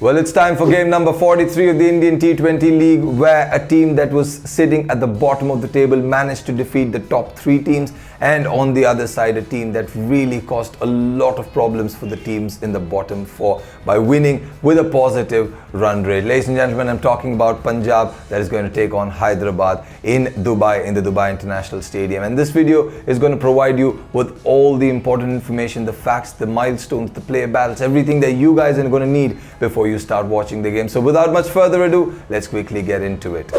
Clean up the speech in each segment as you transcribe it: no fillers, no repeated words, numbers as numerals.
Well, it's time for game number 43 of the Indian T20 League, where a team that was sitting at the bottom of the table managed to defeat the top three teams, and on the other side, a team that really caused a lot of problems for the teams in the bottom four by winning with a positive run rate. Ladies and gentlemen, I'm talking about Punjab, that is going to take on Hyderabad in Dubai, in the Dubai International Stadium. And this video is going to provide you with all the important information, the facts, the milestones, the player battles, everything that you guys are going to need before you start watching the game. So without much further ado, let's quickly get into it.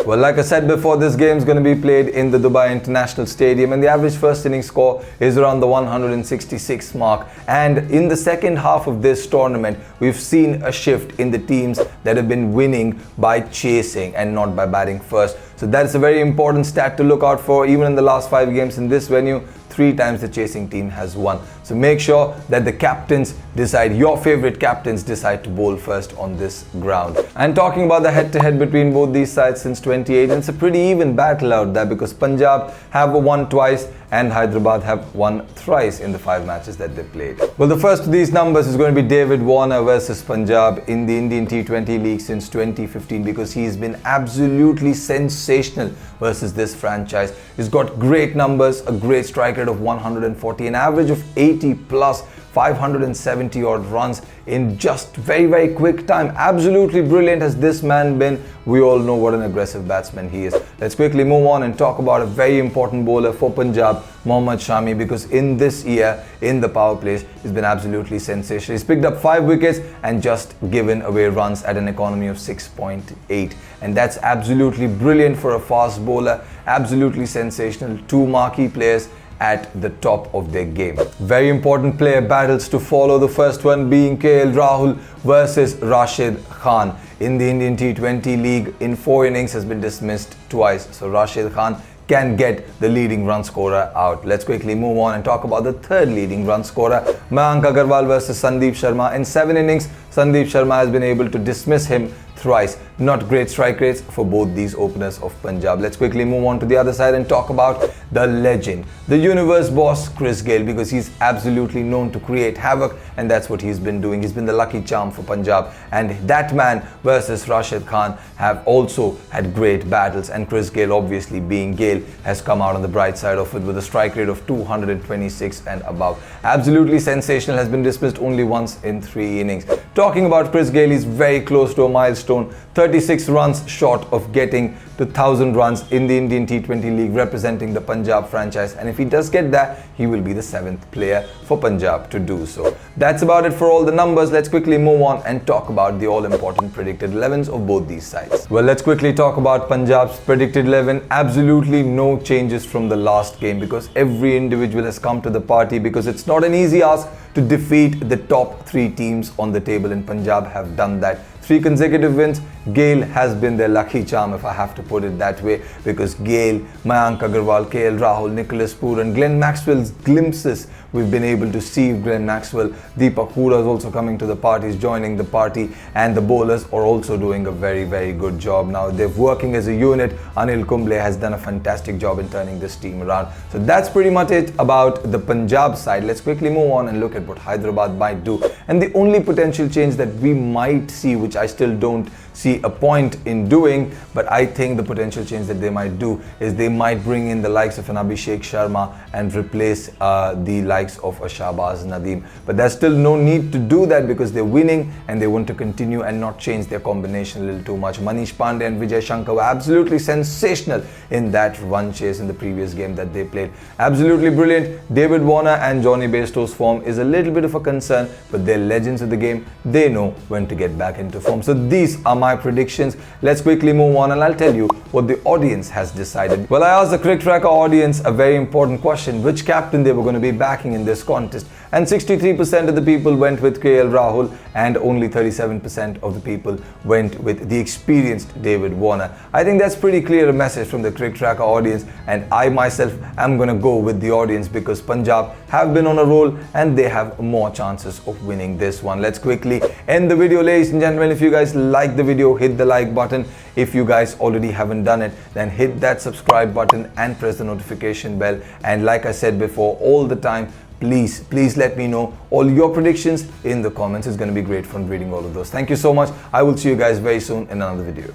Well, like I said before, this game is going to be played in the Dubai International Stadium, and the average first inning score is around the 166 mark. And in the second half of this tournament, we've seen a shift in the teams that have been winning by chasing and not by batting first. So that's a very important stat to look out for. Even in the last 5 games in this venue, 3 times the chasing team has won. So make sure that the captains decide, your favorite captains decide to bowl first on this ground. And talking about the head-to-head between both these sides since 2018, it's a pretty even battle out there because Punjab have won twice and Hyderabad have won thrice in the 5 matches that they played. Well, the first of these numbers is going to be David Warner versus Punjab in the Indian T20 League since 2015, because he's been absolutely sensational versus this franchise. He's got great numbers, a great strike rate of 140, an average of 80 plus, 570 odd runs in just very quick time. Absolutely brilliant has this man been. We all know what an aggressive batsman he is. Let's quickly move on and talk about a very important bowler for Punjab, Mohammad Shami, because in this year, in the power plays, he's been absolutely sensational. He's picked up 5 wickets and just given away runs at an economy of 6.8. And that's absolutely brilliant for a fast bowler. Absolutely sensational. 2 marquee players at the top of their game. Very important player battles to follow. The first one being KL Rahul versus Rashid Khan in the Indian T20 League. In 4 innings has been dismissed twice. So Rashid Khan can get the leading run scorer out. Let's quickly move on and talk about the third leading run scorer, Mayank Agarwal versus Sandeep Sharma. In 7 innings, Sandeep Sharma has been able to dismiss him thrice. Not great strike rates for both these openers of Punjab. Let's quickly move on to the other side and talk about the legend, the universe boss, Chris Gayle, because he's absolutely known to create havoc, and that's what he's been doing. He's been the lucky charm for Punjab, and that man versus Rashid Khan have also had great battles, and Chris Gayle, obviously being Gayle, has come out on the bright side of it with a strike rate of 226 and above. Absolutely sensational, has been dismissed only once in 3 innings. Talking about Chris Gayle, he's very close to a milestone, 36 runs short of getting to 1,000 runs in the Indian T20 League representing the Punjab franchise, and if he does get that, he will be the 7th player for Punjab to do so. That's about it for all the numbers. Let's quickly move on and talk about the all-important predicted 11s of both these sides. Well, let's quickly talk about Punjab's predicted 11. Absolutely no changes from the last game, because every individual has come to the party, because it's not an easy ask to defeat the top 3 teams on the table, and Punjab have done that. 3 consecutive wins. Gayle has been their lucky charm, if I have to put it that way, because Gayle, Mayank Agarwal, KL Rahul, Nicholas Pooran, Glenn Maxwell's glimpses, we've been able to see Glenn Maxwell. Deepak Hooda is also coming to the party, is joining the party, and the bowlers are also doing a very good job now. They're working as a unit. Anil Kumble has done a fantastic job in turning this team around. So that's pretty much it about the Punjab side. Let's quickly move on and look at what Hyderabad might do. And the only potential change that we might see, which I still don't see a point in doing, but I think the potential change that they might do is they might bring in the likes of an Abhishek Sharma and replace the likes of a Shahbaz Nadeem. But there's still no need to do that, because they're winning and they want to continue and not change their combination a little too much. Manish Pandey and Vijay Shankar were absolutely sensational in that run chase in the previous game that they played. Absolutely brilliant. David Warner and Johnny Bairstow's form is a little bit of a concern, but they're legends of the game. They know when to get back into form. So these are my predictions. Let's quickly move on and I'll tell you what the audience has decided. Well, I asked the Crick Tracker audience a very important question: which captain they were going to be backing in this contest, and 63% of the people went with KL Rahul, and only 37% of the people went with the experienced David Warner. I think that's pretty clear a message from the Cricket Tracker audience, and I myself am going to go with the audience because Punjab have been on a roll and they have more chances of winning this one. Let's quickly end the video, ladies and gentlemen. If you guys like the video, hit the like button. If you guys already haven't done it, then hit that subscribe button and press the notification bell. And like I said before, all the time, please let me know all your predictions in the comments. It's going to be great fun reading all of those. Thank you so much. I will see you guys very soon in another video.